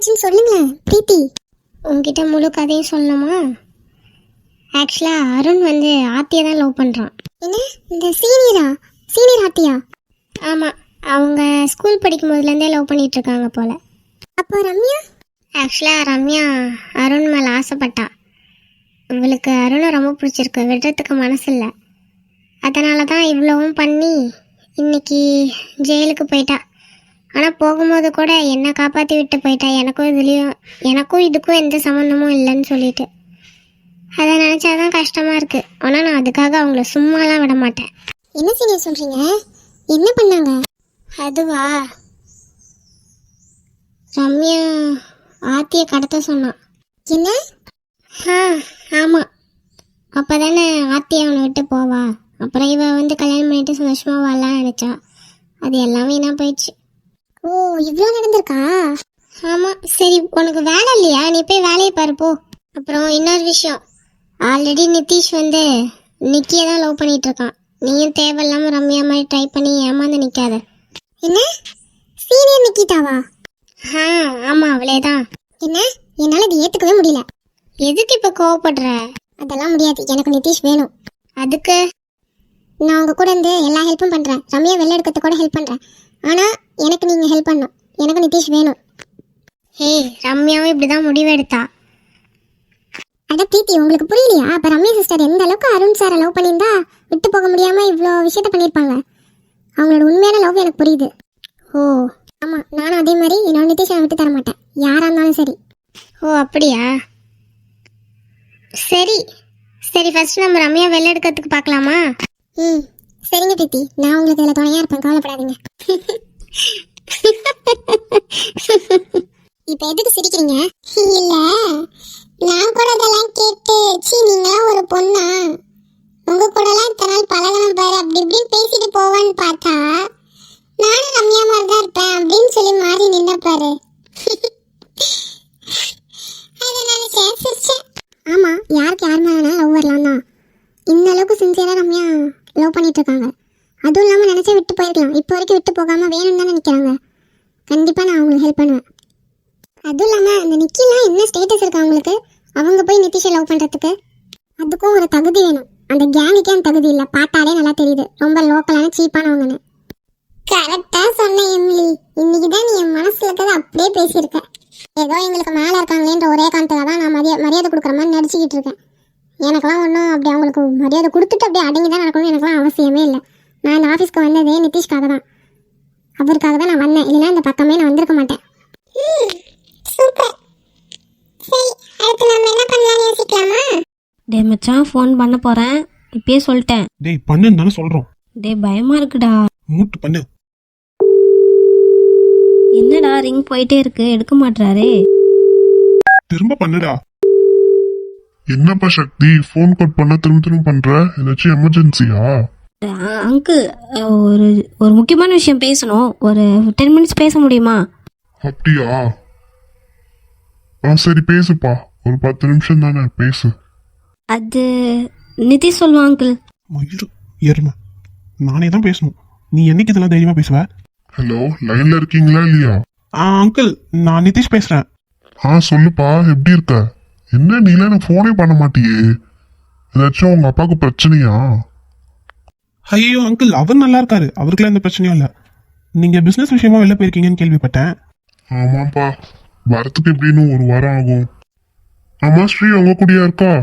என்னாச்சுன்னு சொல்லுங்களேன் பிரீத்தி. உங்ககிட்ட முழு கதையும் சொல்லணுமா? ஆக்சுவலாக அருண் வந்து ஆர்த்தியை தான் லவ் பண்ணுறான். என்ன, இந்த சீனியர் ஆர்த்தியா? ஆமாம், அவங்க ஸ்கூல் படிக்கும் போதுலேருந்தே லவ் பண்ணிட்டு இருக்காங்க போல. அப்போ ரம்யா? ஆக்சுவலாக ரம்யா அருண் மேலே ஆசைப்பட்டா. இவளுக்கு அருணை ரொம்ப பிடிச்சிருக்கு, விடுறதுக்கு மனசு இல்லை. அதனால தான் இவ்வளவும் பண்ணி இன்னைக்கு ஜெயிலுக்கு போயிட்டா. ஆனால் போகும்போது கூட என்னை காப்பாற்றி விட்டு போயிட்டா. எனக்கும் இதுக்கும் எந்த சம்மந்தமும் இல்லைன்னு சொல்லிட்டு. அதை நினச்சாதான் கஷ்டமாக இருக்குது. ஆனால் நான் அதுக்காக அவங்கள சும்மாலாம் விட மாட்டேன். என்ன சீனியர் சொல்கிறீங்க? என்ன பண்ணாங்க? அதுவா, ரம்யா ஆர்த்தியை கடத்த சொன்னான். என்ன? ஆமாம். அப்போ தானே ஆர்த்தி அவனை விட்டு போவா. அப்புறம் இவ வந்து கல்யாணம் பண்ணிட்டு சந்தோஷமா வாழலாம் நினைச்சா. அது எல்லாமே என்ன போயிடுச்சு. ஓ, இவ்வளோ நடந்திருக்கா? ஆமாம். சரி, உனக்கு வேலை இல்லையா? நீ போய் வேலையை பாரு போ. அப்புறம் இன்னொரு விஷயம், ஆல்ரெடி நிதிஷ் வந்து நிக்கியை தான் லவ் பண்ணிட்டு இருக்கான். நீயும் தேவையில்லாமல் ரம்யா மாதிரி ட்ரை பண்ணி ஏமாந்து நிற்காத. என்ன, சீனியர் நிக்கிட்டாவா? ஆமாம், அவளே தான். என்ன, என்னால் இது ஏற்றுக்கவே முடியல. எதுக்கு இப்போ கோவப்படுற? அதெல்லாம் முடியாது, எனக்கு நிதிஷ் வேணும். அதுக்கு நான் உங்கள் கூட இருந்து எல்லா ஹெல்ப்பும் பண்ணுறேன். ரம்யா வெளில எடுக்கிறது கூட ஹெல்ப் பண்ணுறேன். ஆனால் எனக்கு நீங்கள் ஹெல்ப் பண்ணணும். எனக்கு நிதிஷ் வேணும். ரம்யாவும் இப்படி தான் முடிவெடுத்தா. அட பிரீத்தி, உங்களுக்கு புரியலையா? அப்போ ரம்யா சிஸ்டர் எந்த அளவுக்கு அருண் சாரை லவ் பண்ணியிருந்தா விட்டு போக முடியாமல் இவ்வளோ விஷயத்த பண்ணியிருப்பாங்க. அவங்களோட உண்மையான லவ் எனக்கு புரியுது. ஓ ஆமாம், நானும் அதே மாதிரி என்னோட நிதிஷை விட்டு தர மாட்டேன், யாராக இருந்தாலும் சரி. ஓ அப்படியா? சரி சரி, ஃபர்ஸ்ட் நம்ம ரம்யா வெளில எடுக்கிறதுக்கு பார்க்கலாமா? சரிங்க பிரீத்தி, நான் உங்களுக்கு இதில் துணையாக இருப்பேன், கவலைப்படாதீங்க. இப்போ எதுக்கு சிரிக்கிறீங்க? இல்லை, நான் கூட அதெல்லாம் கேட்டு நீங்களாம் ஒரு பொண்ணா, உங்க கூடலாம் இத்தனை நாள் பழகணும் பாரு, அப்படி இப்படின்னு பேசிட்டு போவான்னு பார்த்தா நானும் ரம்யா மாதிரி தான் இருப்பேன் அப்படின்னு சொல்லி மாறி நின்ன பாரு. அதை நினைச்சேன், சிரிச்சேன். ஆமாம், யாருக்கு யார் மேலே லவ் வரலாம் தான். இந்த அளவுக்கு சின்சியராக ரம்யா லவ் பண்ணிட்டு இருக்காங்க. அதுவும் இல்லாமல் நினச்சா விட்டு போயிருக்கலாம். இப்போ வரைக்கும் விட்டு போகாமல் வேணும்னு தானே நிற்கிறாங்க. கண்டிப்பாக நான் அவங்களுக்கு ஹெல்ப் பண்ணுவேன். அதுவும் இல்லாமல் அந்த நிக்கிலாம் என்ன ஸ்டேட்டஸ் இருக்கு அவங்களுக்கு? அவங்க போய் நிதிஷை லவ் பண்ணுறதுக்கு அதுக்கும் ஒரு தகுதி வேணும். அந்த கேங்குக்கே அந்த தகுதி இல்லை. பார்த்தாலே நல்லா தெரியுது, ரொம்ப லோக்கலான சீப்பானவங்கன்னு. கரெக்டாக சொன்ன எம்லி, இன்னைக்கு தான் நீ என் மனசில் இருக்கிறத அப்படியே பேசியிருக்க. ஏதோ எங்களுக்கு மேலே இருக்காங்களேன்ற ஒரே காரணத்துக்காக தான் நான் மரியாதை கொடுக்குற மாதிரி நடிச்சுக்கிட்டு இருக்கேன். எனக்கெல்லாம் ஒன்றும் அப்படி அவங்களுக்கு மரியாதை கொடுத்துட்டு அப்படியே அடங்கி தான் நடக்கணும்னு எனக்குலாம் அவசியமே இல்லை. நான் இந்த ஆஃபீஸ்க்கு வந்ததே நிதிஷ்காக தான், அவருக்காக தான் நான் வந்தேன். இல்லைன்னா இந்த பக்கமே நான் வந்திருக்க மாட்டேன். சூப்பர். சரி, அடுத்து நம்ம என்ன பண்ணலாம்னு யோசிக்கலாமா? டேய் மச்சான், ஃபோன் பண்ண போகிறேன், இப்பயே சொல்லிட்டேன். டேய் பண்ணுன்னு தானே சொல்கிறோம். டேய் பயமாக இருக்குடா. மூட்டு பண்ணு. என்னடா ரிங் போயிட்டே இருக்கு, எடுக்க மாட்டாரே. திரும்ப பண்ணுடா. என்னப்பா சக்தி, ஃபோன் கட் பண்ண திரும்ப பண்ற? ஏதாச்சும் எமர்ஜென்சியா? அங்கிள், ஒரு முக்கியமான விஷயம் பேசணும். ஒரு 10 மினிட்ஸ் பேச முடியுமா? அப்படியா? சரி பேசுப்பா, ஒரு 10 நிமிஷம் தானே, பேசு. அது நிதிஷ் சொல்லுவான் அங்கிள். மயிறு எருமை, நானே தான் பேசணும். நீ என்னைக்கு இதெல்லாம் தைரியமா பேசுவ? ஹலோ, லைன்ல இருக்கீங்களா இல்லையா? அங்கிள், நான் நிதிஷ் பேசுறேன். சொல்லுப்பா, எப்படி இருக்க? என்ன நீலாம் எனக்கு ஃபோனே பண்ண மாட்டியே? ஏதாச்சும் உங்க அப்பாவுக்கு பிரச்சனையா? ஐயோ அங்கிள், அவர் நல்லா இருக்காரு, அவருக்குலாம் எந்த பிரச்சனையும் இல்லை. நீங்க பிசினஸ் விஷயமா வெளில போயிருக்கீங்கன்னு கேள்விப்பட்டேன். ஆமாப்பா, வரத்துக்கு எப்படின்னு ஒரு வாரம் ஆகும். ஆமா, ஸ்ரீ உங்க கூடயா இருக்கா?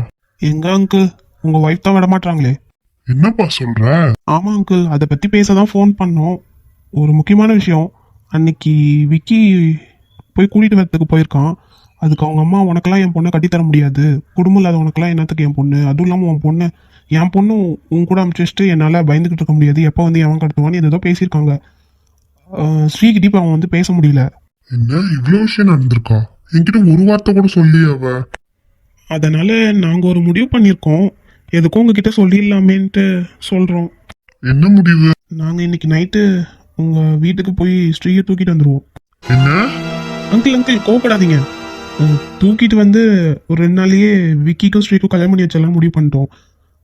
எங்க அங்கிள், உங்க ஒய்ஃப் தான் விட மாட்டாங்களே. என்னப்பா சொல்ற? ஆமா அங்கிள், அதை பத்தி பேசதான் ஃபோன் பண்ணோம். ஒரு முக்கியமான விஷயம். அன்னைக்கு விக்கி போய் கூட்டிட்டு வரத்துக்கு போயிருக்கான். அதுக்கு அவங்க அம்மா, உனக்கெல்லாம் என் பொண்ணை கட்டித்தர முடியாது, குடும்பம் இல்லாத உனக்கெல்லாம் என்னத்துக்கு என் பொண்ணு, அதுவும் இல்லாமல் என் பொண்ணு உன் கூட அனுப்பிச்சிட்டு என்னால் பயந்துக்கிட்டு இருக்க முடியாது, எப்போ வந்து எவன் கடத்துவான்னு ஏதோ பேசியிருக்காங்க. ஸ்ரீகிட்ட இப்போ அவன் வந்து பேச முடியல. என்ன இவ்வளோ விஷயம் நடந்திருக்கா? என்கிட்ட ஒரு வார்த்தை கூட சொல்லி அவ. அதனால நாங்கள் ஒரு முடிவு பண்ணியிருக்கோம், எதுக்கும் உங்ககிட்ட சொல்லிடலாமேன்ட்டு சொல்கிறோம். என்ன முடிவு? நாங்கள் இன்னைக்கு நைட்டு உங்கள் வீட்டுக்கு போய் ஸ்ரீயை தூக்கிட்டு வந்துடுவோம். என்ன? அங்கிள் கோவப்படாதீங்க. தூக்கிட்டு வந்து ஒரு 2 நாளையே விக்கிக்கும் ஸ்ரீக்கும் கல்யாணம் பண்ணி வச்செல்லாம் முடிவு பண்ணிட்டோம்.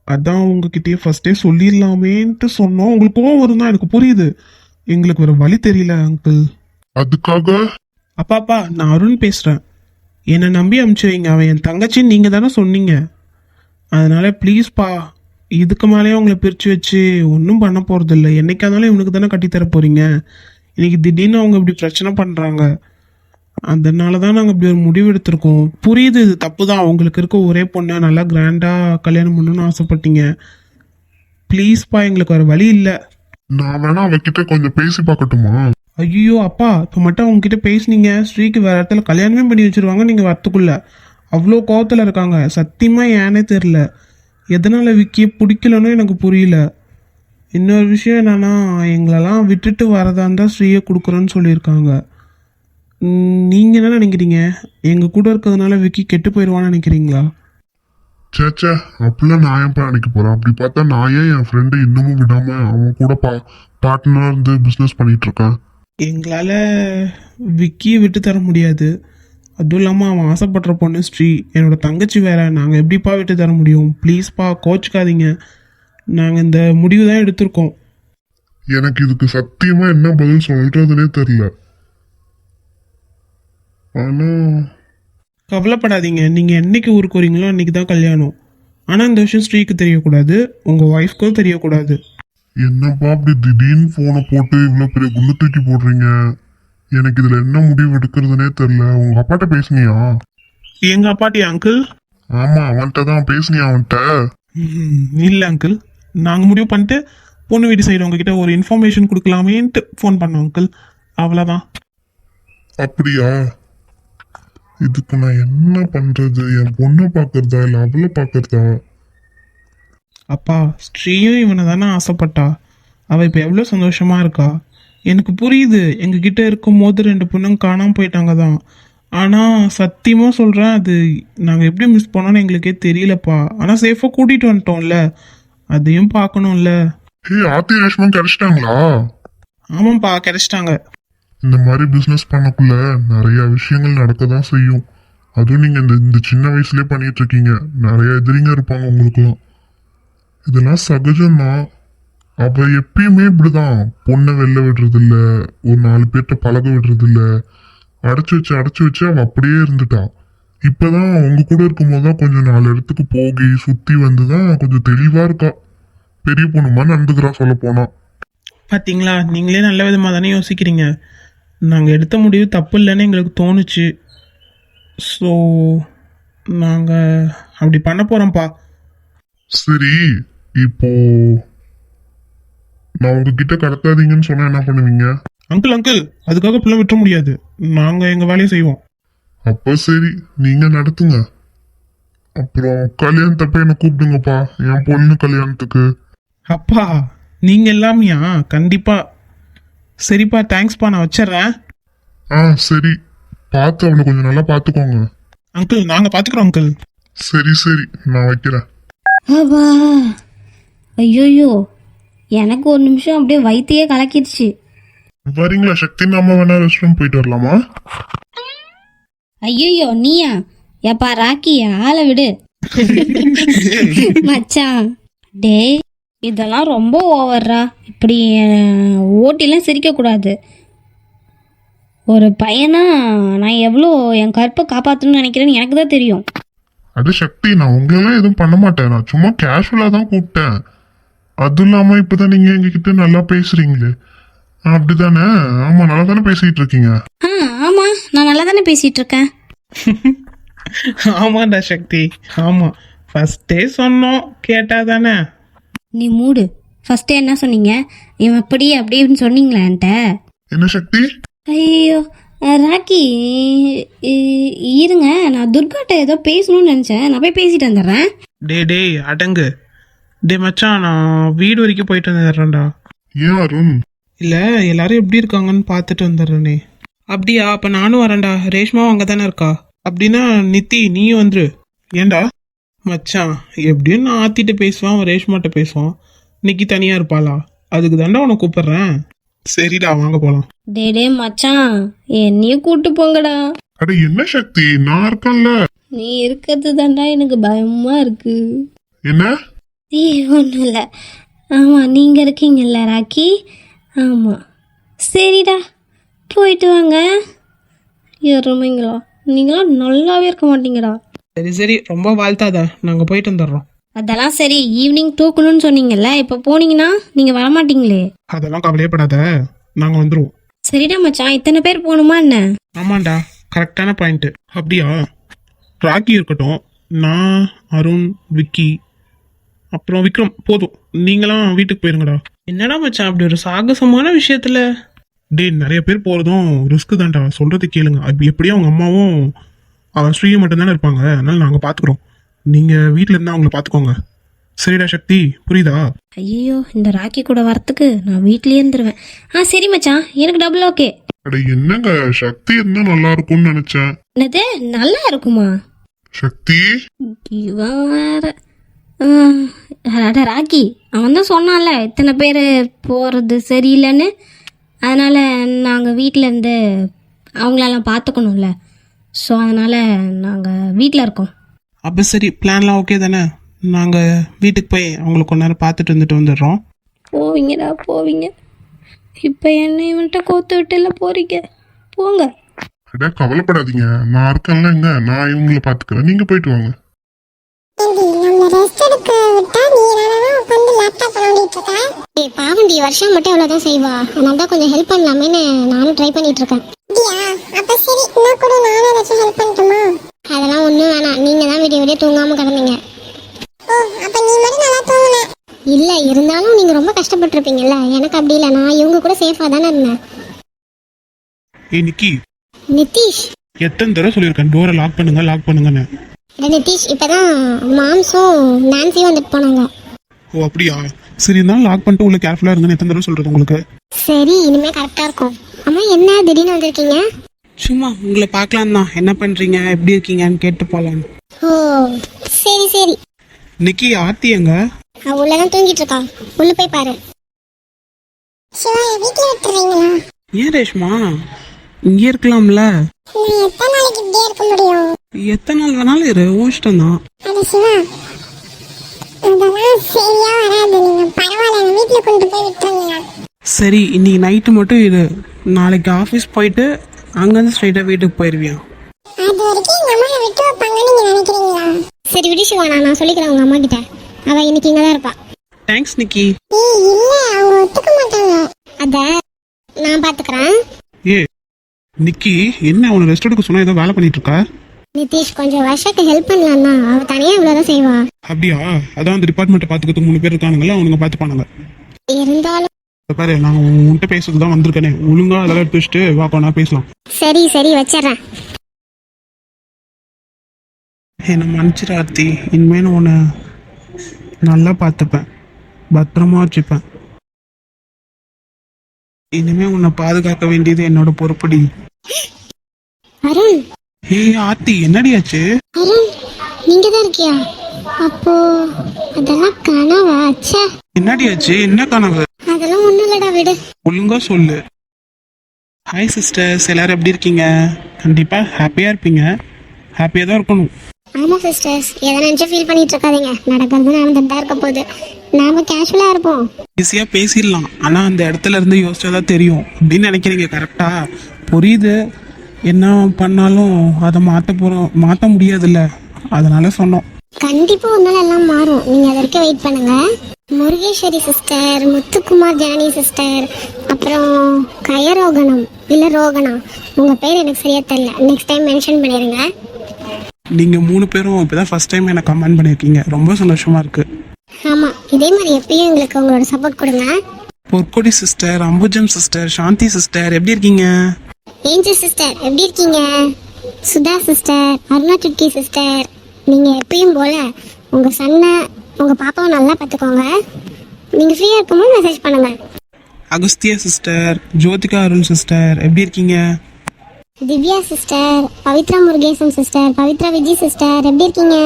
அதான் உங்ககிட்டயே ஃபர்ஸ்டே சொல்லிடலாமேன்ட்டு சொன்னோம். உங்களுக்கு கோவம் வரும் தான் எனக்கு புரியுது, எங்களுக்கு வேற வழி தெரியல அங்கிள். அதுக்காக? அப்பா நான் அருண் பேசுகிறேன். என்னை நம்பி அனுப்பிச்சு வைங்க. அவன் என் தங்கச்சின்னு நீங்கள் தானே சொன்னீங்க. அதனால ப்ளீஸ்ப்பா, இதுக்கு மேலேயே உங்களை பிரித்து வச்சு ஒன்றும் பண்ண போகிறதில்ல. என்னைக்கா இருந்தாலும் இவனுக்கு தானே கட்டித்தர போகிறீங்க. இன்னைக்கு திடீர்னு அவங்க இப்படி பிரச்சனை பண்ணுறாங்க. அதனால தான் நாங்கள் இப்படி ஒரு முடிவு எடுத்திருக்கோம். புரியுது, இது தப்பு தான். அவங்களுக்கு இருக்க ஒரே பொண்ணை நல்லா கிராண்டாக கல்யாணம் பண்ணணும்னு ஆசைப்பட்டீங்க. ப்ளீஸ்ப்பா, எங்களுக்கு வேறு வழி இல்லை. நான் வேணா அவகிட்ட கொஞ்சம் பேசி பார்க்கட்டுமா? ஐயோ அப்பா, இப்போ மட்டும் அவங்ககிட்ட பேசுனீங்க, ஸ்ரீக்கு வேற இடத்துல கல்யாணமே பண்ணி வச்சிருவாங்க. நீங்கள் வரத்துக்குள்ள அவ்வளோ கோவத்தில் இருக்காங்க. சத்தியமாக ஏனே தெரில. எதனால் விக்கியை பிடிக்கலன்னு எனக்கு புரியல. இன்னொரு விஷயம் என்னன்னா, எங்களெல்லாம் விட்டுட்டு வரதா இருந்தால் ஸ்ரீயை கொடுக்குறோன்னு சொல்லியிருக்காங்க. நீங்கள் என்ன நினைக்கிறீங்க? எங்கள் கூட இருக்கிறதுனால விக்கி கெட்டு போயிடுவான்னு நினைக்கிறீங்களா? சேச்சே, அப்படிலாம் நான் ஏன் நினைக்க போறேன்? அப்படி பார்த்தா நான் ஏன் என் ஃப்ரெண்டு இன்னமும் விடாம அவன் கூட பார்ட்னர் இருந்து பிஸ்னஸ் பண்ணிட்டு இருக்கேன். எங்களால் விக்கியை விட்டு தர முடியாது. அதுவும் இல்லாமல் அவன் ஆசைப்படுற பொண்ணு ஸ்ரீ, என்னோட தங்கச்சி வேற. நாங்கள் எப்படிப்பா விட்டு தர முடியும்? ப்ளீஸ்ப்பா, கோச்சிக்காதீங்க. நாங்கள் இந்த முடிவு தான் எடுத்திருக்கோம். எனக்கு இதுக்கு சத்தியமா என்ன பதில் சொல்றதுனே தெரியல. ஆனா கவலைப்படாதீங்க. நீங்கள் என்னைக்கு ஊருக்கு வரீங்களோ அன்றைக்கி தான் கல்யாணம். ஆனால் இந்த விஷயம் ஸ்ரீக்கு தெரியக்கூடாது, உங்கள் ஒய்ஃப்க்கும் தெரியக்கூடாது. என்னப்பா அப்படி திடீர்னு போனை போட்டு இவ்வளவு பெரிய குண்டு தூக்கி போடுறீங்க? எனக்கு இதுல என்ன முடிவு எடுக்கிறதுனே தெரியல. உங்க அப்பாட்ட பேசுனியா? எங்கள் அப்பாட்டி அங்கிள்? ஆமா, அவன்கிட்ட தான் பேசுனியா? அவன்கிட்ட இல்லை அங்கிள். நாங்கள் முடிவு பண்ணிட்டு பொண்ணு வீட்டு சைடு உங்ககிட்ட ஒரு இன்ஃபர்மேஷன் கொடுக்கலாமேன்ட்டு ஃபோன் பண்ணோம் அங்கிள். அவ்வளோதான். அப்படியா? இதுக்கு நான் என்ன பண்றது? என் பொண்ணை பாக்குறதா இல்ல அவளை பாக்குறதா? அப்பா, ஸ்ரீயும் இவனை தானே ஆசைப்பட்டா. அவள் இப்போ எவ்வளோ சந்தோஷமாக இருக்கா. எனக்கு புரியுது, எங்ககிட்ட இருக்கும்போது 2 பொண்ணுங்க காணாமல் போயிட்டாங்க தான். ஆனால் சத்தியமாக சொல்கிறேன், அது நாங்கள் எப்படி மிஸ் பண்ணோன்னு எங்களுக்கே தெரியலப்பா. ஆனால் சேஃபாக கூட்டிகிட்டு வந்துட்டோம்ல, அதையும் பார்க்கணும்ல. ஹே, ஆர்த்தி ரேஷ்மா கிடைச்சிட்டாங்களா? ஆமாம்ப்பா, கிடைச்சிட்டாங்க. இந்த மாதிரி பிசினஸ் பண்ணக்குள்ள நிறைய விஷயங்கள் நடக்க தான் செய்யும். அதுவும் நீங்க இந்த சின்ன வயசுலயே பண்ணிட்டு இருக்கீங்க. நிறைய எதிரிங்க இருப்பாங்க உங்களுக்குலாம். இதெல்லாம் சகஜம்தான். அவ எப்பயுமே இப்படிதான். பொண்ணை வெளில விடுறது இல்ல, ஒரு 4 பேர்கிட்ட பழக விடுறது இல்ல. அடைச்சு வச்சு அவ அப்படியே இருந்துட்டா. இப்பதான் உங்க கூட இருக்கும்போது தான் கொஞ்சம் 4 இடத்துக்கு போகி சுத்தி வந்துதான் கொஞ்சம் தெளிவா இருக்கா. பெரிய பொண்ணுமா நடந்துக்கிறா சொல்ல போனா. பார்த்தீங்களா, நீங்களே நல்ல விதமாக தானே யோசிக்கிறீங்க. நாங்கள் எடுத்த முடிவு தப்பு இல்லைன்னு எங்களுக்கு தோணுச்சு. ஸோ நாங்கள் அப்படி பண்ண போகிறோம்ப்பா. சரி, இப்போ நான் உங்ககிட்ட கடத்தாதீங்கன்னு சொன்னா என்ன பண்ணுவீங்க? அங்கிள், அதுக்காக பிள்ளை விட்டுற முடியாது. நாங்கள் எங்கள் வேலையை செய்வோம். அப்ப சரி, நீங்க நடத்துங்க. அப்புறம் கல்யாணத்தப்ப என்ன கூப்பிடுங்கப்பா, என் பொண்ணு கல்யாணத்துக்கு. அப்பா, நீங்கள் எல்லாமையா? கண்டிப்பாக. சரிப்பா, தேங்க்ஸ்ப்பா, நான் வச்சிடுறேன். சரி, பார்த்து அவனை கொஞ்சம் நல்லா பார்த்துக்கோங்க. அங்கிள், நாங்கள் பார்த்துக்குறோம் அங்கிள். சரி, நான் வைக்கிறேன். அப்பா, ஐயோயோ, எனக்கு ஒரு நிமிஷம் அப்படியே வயித்தையே கலக்கிடுச்சு. வரீங்களா சக்தி? நாம வேணா ரெஸ்டாரண்ட் போயிட்டு வரலாமா? ஐயோயோ, நீயா? ஏப்பா ராக்கி, ஆளை விடு. மச்சான், டேய், இதெல்லாம் ரொம்ப ஓவர்ரா. இப்படி ஓட்டிலாம் சிரிக்கக்கூடாது. ஒரு பையனா நான் எவ்வளோ என் கற்பை காப்பாற்றணும்னு நினைக்கிறேன்னு எனக்கு தான் தெரியும். அது சக்தி, நான் உங்களெல்லாம் எதுவும் பண்ண மாட்டேன். நான் சும்மா கேஷுவலா தான் கூப்பிட்டேன். அதுவும் இல்லாம இப்பதான் நீங்க எங்ககிட்ட நல்லா பேசுறீங்களே, அப்படிதானே? ஆமா, நல்லா தானே பேசிட்டு இருக்கீங்க. ஆமா, நான் நல்லா தானே பேசிட்டு இருக்கேன். ஆமாண்டா சக்தி, ஆமாம். ஃபஸ்ட்டே சொன்னோம், கேட்டா தானே. நீ மூடு. ஃபர்ஸ்ட் என்ன சொன்னீங்க? இவன் எப்படி அப்படின்னு சொன்னீங்களா என்கிட்ட? என்ன சக்தி? ஐயோ ராக்கி, இருங்க, நான் துர்காட்ட ஏதோ பேசணும்னு நினச்சேன். நான் போய் பேசிட்டு வந்துடுறேன். டேய் அடங்கு. மச்சான், நான் வீடு வரைக்கும் போயிட்டு வந்துடுறேன்டா. ஏன் அருண்? இல்லை, எல்லாரும் எப்படி இருக்காங்கன்னு பார்த்துட்டு வந்துடுறேனே. அப்படியா? அப்போ நானும் வரேன்டா. ரேஷ்மாவும் அங்கே தானே இருக்கா? அப்படின்னா நித்தி, நீயும் வந்துரு. ஏண்டா மச்சான், எப்படியும் நான் ஆத்திட்டு பேசுவான், அவன் ரேஷ்மாட்ட பேசுவான். இன்னைக்கு தனியாக இருப்பாளா? அதுக்கு தாண்டா உன்னை கூப்பிடுறேன். சரிடா, வாங்க போகலாம். டே மச்சான், என்னையும் கூட்டு போங்கடா. அட என்ன சக்தி, நான் இருக்கேன்ல. நீ இருக்கிறது தாண்டா எனக்கு பயமா இருக்கு. என்ன? ஒன்றும் இல்லை. ஆமாம், நீங்கள் இருக்கீங்கல்ல ராக்கி? ஆமாம், சரிடா, போயிட்டு வாங்க. எருமைங்களா, நீங்களாம் நல்லாவே இருக்க மாட்டீங்கடா. சரி சரி, ரொம்ப வாழ்த்தாத, நாங்கள் போயிட்டு வந்துடுறோம். அதெல்லாம் சரி, ஈவினிங் தூக்கணும்னு சொன்னீங்கல்ல, இப்போ போனீங்கன்னா நீங்கள் வரமாட்டீங்களே. அதெல்லாம் கவலையப்படாத, நாங்கள் வந்துடுவோம். சரிடா மச்சான், இத்தனை பேர் போகணுமா என்ன? ஆமாண்டா, கரெக்டான பாயிண்ட்டு. அப்படியா, ராக்கி இருக்கட்டும், நான், அருண், விக்கி, அப்புறம் விக்ரம் போதும். நீங்களாம் வீட்டுக்கு போயிருங்கடா. என்னடா மச்சான் அப்படி ஒரு சாகசமான விஷயத்துல? டேய், நிறைய பேர் போகிறதும் ரிஸ்க் தான்டா, சொல்கிறது கேளுங்க. அது எப்படியும் அவங்க அம்மாவும் ஸ்ரீயும் மட்டும்தானே இருப்பாங்க, அதனால நாங்கள் பார்த்துக்குறோம். நீங்கள் வீட்டில் இருந்தால் அவங்கள பார்த்துக்கோங்க. சரிடா சக்தி, புரியுதா? ஐயோ, இந்த ராக்கி கூட வரத்துக்கு நான் வீட்லயே இருந்துருவேன். சரி மச்சான், எனக்கு டபுள் ஓகே. அட என்னங்க, சக்தி இருந்தா நல்லா இருக்கும்னு நினைச்சேன். என்னது, நல்லா இருக்குமா? சக்தி இவன் வேற. அட ராக்கி, அவன் தான் சொன்னான்ல இத்தனை பேர் போகிறது சரியில்லைன்னு. அதனால் நாங்கள் வீட்டில் இருந்து அவங்களெல்லாம் பார்த்துக்கணும்ல, ஸோ அதனால் நாங்கள் வீட்டில் இருக்கோம். அப்போ சரி, பிளான்லாம் ஓகே தானே? நாங்கள் வீட்டுக்கு போய் அவங்களுக்கு கொஞ்ச நேரம் பார்த்துட்டு வந்துட்டு வந்துடுறோம். போவீங்கடா போவீங்க. இப்போ என்ன இவன்ட்ட கோத்து விட்டுல போறீங்க, போங்க. அட கவலைப்படாதீங்க, நான் இருக்கேன்ல, எங்க நான் இவங்கள பாத்துக்கிறேன், நீங்க போயிட்டு வாங்க. பாவண்டி வருஷம் மட்டும் எவ்வளவுதான் செய்வா, அதனால தான் கொஞ்சம் ஹெல்ப் பண்ணலாமேன்னு நானும் ட்ரை பண்ணிட்டு இருக்கேன். அதெல்லாம் ஒண்ணும் வேணாம், நீங்க தான் விடிய விடிய தூங்காம கிடந்தீங்க. இல்ல இருந்தாலும் நீங்க ரொம்ப கஷ்டப்பட்டிருப்பீங்கல்ல, எனக்கு அப்படி இல்லை, நான் இவங்க கூட சேஃபா தானே இருந்தேன். ஏய் நிக்கி, நிதிஷ், எத்தனை தடவை சொல்லியிருக்கேன் டோரை லாக் பண்ணுங்க லாக் பண்ணுங்கன்னு. நிதிஷ் இப்பதான் மாம்ஸும் நான்சியும் வந்துட்டு போனாங்க. ஓ அப்படியா, சரி இருந்தாலும் லாக் பண்ணிட்டு உள்ள கேர்ஃபுல்லாக இருங்கன்னு எத்தனை தடவை சொல்கிறது உங்களுக்கு? சரி, இனிமே கரெக்டா இருக்கும். அம்மா என்ன திடீர்னு வந்திருக்கீங்க? சும்மா உங்களை பார்க்கலாம் தான், என்ன பண்ணுறீங்க எப்படி இருக்கீங்கன்னு கேட்டு போகலான்னு. ஓ சரி சரி. நிக்கி, ஆர்த்தி எங்க? அவ உள்ளதான் தூங்கிட்டு இருக்கா, உள்ள போய் பாரு. சிவா, வீட்ல விட்டுறீங்களா? ஏன் ரேஷ்மா, இங்கே இருக்கலாம்ல? எத்தனை நாளைக்கு இப்படியே இருக்க முடியும்? எத்தனை நாள் வேணாலும் இரு, உன் இஷ்டம் தான். அது சிவா, அதெல்லாம் சரியா வராது, நீங்க பரவாயில்ல வீட்டுல கொண்டு போய் விட்டுறீங்களா? சரி, இன்னைக்கு நைட்டு மட்டும் இரு, நாளைக்கு ஆஃபீஸ் போயிட்டு அங்கேருந்து ஸ்ட்ரைட்டாக வீட்டுக்கு போயிடுவியா? அது வரைக்கும் எங்க அம்மா விட்டு வைப்பாங்கன்னு நீங்க நினைக்கிறீங்களா? சரி விடு சிவா, நான் சொல்லிக்கிறேன் உங்க அம்மா கிட்ட, அவ இன்னைக்கு இங்கதான் இருப்பா. தேங்க்ஸ் நிக்கி. இல்ல, அவங்க ஒத்துக்க மாட்டாங்க, அத நான் பாத்துக்கிறேன். ஏ நிக்கி, என்ன அவனை ரெஸ்ட் எடுக்க சொன்னா ஏதோ வேலை பண்ணிட்டு இருக்கா? நிதிஷ் கொஞ்சம் வருஷத்துக்கு ஹெல்ப் பண்ணலாம்னா, அவ தனியா இவ்வளவுதான் செய்வா. அப்படியா, அதான் அந்த டிபார்ட்மெண்ட்டை பார்த்துக்கிறதுக்கு 3 பேர் இருக்கானுங்களா, அவனுங்க பார்த்துப்பானுங்க. இருந்தாலும் பாரு, நான் உன்கிட்ட பேசுறது தான் வந்திருக்கேனே, ஒழுங்கா அதெல்லாம் எடுத்து வச்சுட்டு வா, கொண்டா பேசலாம். சரி சரி வச்சிடறேன். என்னை மன்னிச்சிரு ஆர்த்தி, இனிமே நான் உன்னை நல்லா பார்த்துப்பேன், பத்திரமா வச்சுப்பேன். இனிமே உன்னை பாதுகாக்க வேண்டியது என்னோட பொறுப்படி. அருண், ஏய் ஆர்த்தி, என்னடி ஆச்சு? அருண் நீங்க தான் இருக்கியா? அப்போ அதெல்லாம் கனவா? ச்சே, என்னடி ஆச்சு, என்ன கனவு? அதெல்லாம் ஒண்ணும் இல்லடா, விடு. ஒழுங்கா சொல்லு. ஹாய் சிஸ்டர்ஸ், எல்லாரும் எப்படி இருக்கீங்க? கண்டிப்பா ஹாப்பியா இருப்பீங்க, ஹாப்பியா தான் இருக்கணும். ஆமா சிஸ்டர்ஸ், எதை நினைச்சு ஃபீல் பண்ணிட்டு இருக்காதீங்க, நடக்கிறது நடந்துட்டு தான் இருக்க போகுது, நாம கேஷுவலா இருப்போம். ஈஸியா பேசிடலாம், ஆனா அந்த இடத்துல இருந்து யோசிச்சாதான் தெரியும் அப்படின்னு நினைக்கிறீங்க. கரெக்டா புரியுது, என்ன பண்ணாலும் அதை மாற்ற முடியாதுல்ல, அதனால சொன்னோம். கண்டிப்பா ஒரு நாள் எல்லாம் மாறும், நீங்க அது வரைக்கும் வெயிட் பண்ணுங்க. முருகேஸ்வரி சிஸ்டர், முத்துக்குமார் ஜனனி சிஸ்டர், அப்புறம் கயரோகணம் இல்ல ரோகணா, உங்க பேர் எனக்கு சரியா தெரியல, நெக்ஸ்ட் டைம் மென்ஷன் பண்ணிருங்க. நீங்க 3 பேரும் இப்பதான் ஃபர்ஸ்ட் டைம் எனக்கு கமெண்ட் பண்ணிருக்கீங்க, ரொம்ப சந்தோஷமா இருக்கு. ஆமா, இதே மாதிரி எப்பயும் எங்களுக்கு உங்களோட சப்போர்ட் கொடுங்க. பொற்கொடி சிஸ்டர், அம்புஜம் சிஸ்டர், சாந்தி சிஸ்டர் எப்படி இருக்கீங்க? ஏஞ்சல் சிஸ்டர் எப்படி இருக்கீங்க? சுதா சிஸ்டர், அருணா சுட்கி சிஸ்டர், நீங்க எப்பயும் போல உங்க சன்னை உங்க பாப்பாவை நல்லா பார்த்துக்கோங்க. நீங்க ஃப்ரீயா இருக்கும்போது மெசேஜ் பண்ணுங்க. அகஸ்தியா சிஸ்டர், ஜோதிகா அருள் சிஸ்டர் எப்படி இருக்கீங்க? Divya sister, Pavithra Murugesan sister, Pavithra Vijay sister எப்படி இருக்கீங்க?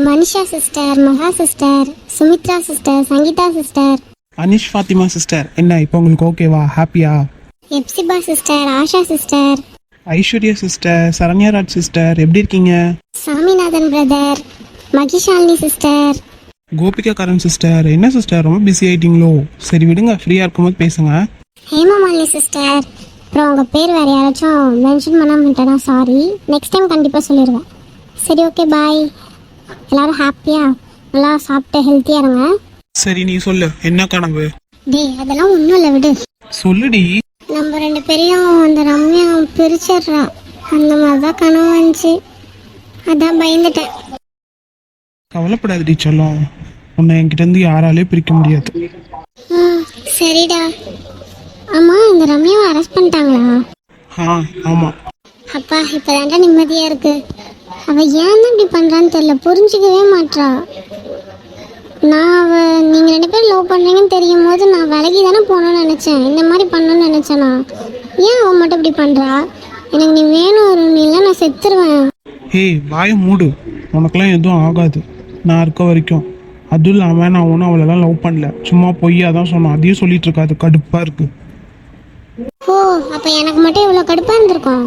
Manisha sister, Maha sister, Sumithra sister, Sangeetha sister, Anish Fathima sister, என்ன இப்போ உங்களுக்கு ஓகேவா, ஹாப்பியா? Hepsiba sister, Asha sister, Aishwarya sister, Saranya Raj sister எப்படி இருக்கீங்க? Saminathan brother, Mahishalini sister, Gopika Karan sister, என்ன சிஸ்டர் ரொம்ப பிஸி ஆயிட்டீங்களோ? சரி விடுங்க, ஃப்ரீயா இருக்கும்போது பேசுங்க. ஹேமமாலினி சிஸ்டர், அப்புறம் உங்கள் பேர் வேறு யாராச்சும் மென்ஷன் பண்ணாமல் விட்டேனா சாரி. நெக்ஸ்ட் டைம் கண்டிப்பாக சொல்லிடுவேன். சரி ஓகே பாய். எல்லோரும் ஹாப்பியாக நல்லா சாப்பிட்டு ஹெல்த்தியாக இருங்க. சரி நீ சொல்லு, என்ன கனவு? டேய் அதெல்லாம் ஒன்றும் இல்லை விடு. சொல்லுடி. நம்ம 2 பேரையும் அந்த ரம்யா பிரிச்சிடுறா, அந்த மாதிரி தான் கனவு வந்துச்சு. அதான் பயந்துட்டேன். கவலைப்படாதடி செல்லம், உன்னை என்கிட்ட இருந்து யாராலே பிரிக்க முடியாது. சரிடா. ஆமாம் இந்த ரம்யாவை அரெஸ்ட் பண்ணிட்டாங்களா? ஆமாம். அப்பா இப்போதான்டா நிம்மதியாக இருக்கு. அவள் ஏன் தான் இப்படி பண்ணுறான்னு தெரியல, புரிஞ்சிக்கவே மாட்றா. நீங்கள் 2 பேரும் லவ் பண்ணுறீங்கன்னு தெரியும் போது நான் விலகி தானே போகணும்னு நினச்சேன். இந்த மாதிரி பண்ணணும்னு நினச்சேனா? ஏன் அவன் மட்டும் இப்படி பண்ணுறா? எனக்கு நீ வேணும், நீ இல்லை நான் செத்துருவேன். ஏய் வாயை மூடு, உனக்கெல்லாம் எதுவும் ஆகாது நான் இருக்க வரைக்கும். அதுவும் இல்லாமல் நான் ஒன்றும் அவளெல்லாம் லவ் பண்ணல, சும்மா பொய்யா தான் சொன்னோம். அதையும் சொல்லிட்டு இருக்காது, கடுப்பாக இருக்கு. ஓ அப்போ எனக்கு மட்டும் இவ்வளோ கடுப்பாக இருந்திருக்கோம்.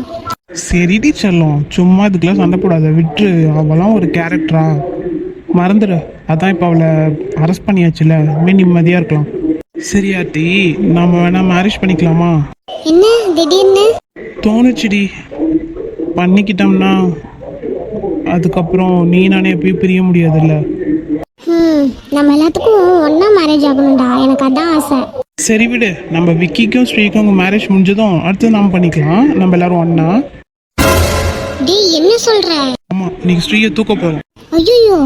சரிடி செல்லம், சும்மா இதுக்கெல்லாம் சண்டை போடாத, விட்டுரு. அவளாம் ஒரு கேரக்டரா, மறந்துடு. அதான் இப்போ அவளை அரெஸ்ட் பண்ணியாச்சுல, இனிமே நிம்மதியாக இருக்கலாம். சரியாட்டி நம்ம வேணா மேரேஜ் பண்ணிக்கலாமா? என்ன திடீர்னு தோணுச்சுடி, பண்ணிக்கிட்டோம்னா அதுக்கப்புறம் நீ நானே எப்பயும் பிரிய முடியாதுல்ல. நம்ம எல்லாத்துக்கும் ஒன்றா மேரேஜ் ஆகணும்டா, எனக்கு அதான் ஆசை. சரி விடு, நம்ம விக்கிக்கும் ஸ்ரீக்கும் மேரேஜ் முடிஞ்சதும் அடுத்து நாம் பண்ணிக்கலாம், நம்ம எல்லாரும் ஒண்ணா. டேய் என்ன சொல்ற? ஆமா, இன்னைக்கு ஸ்ரீயை தூக்க போறோம். ஐயோ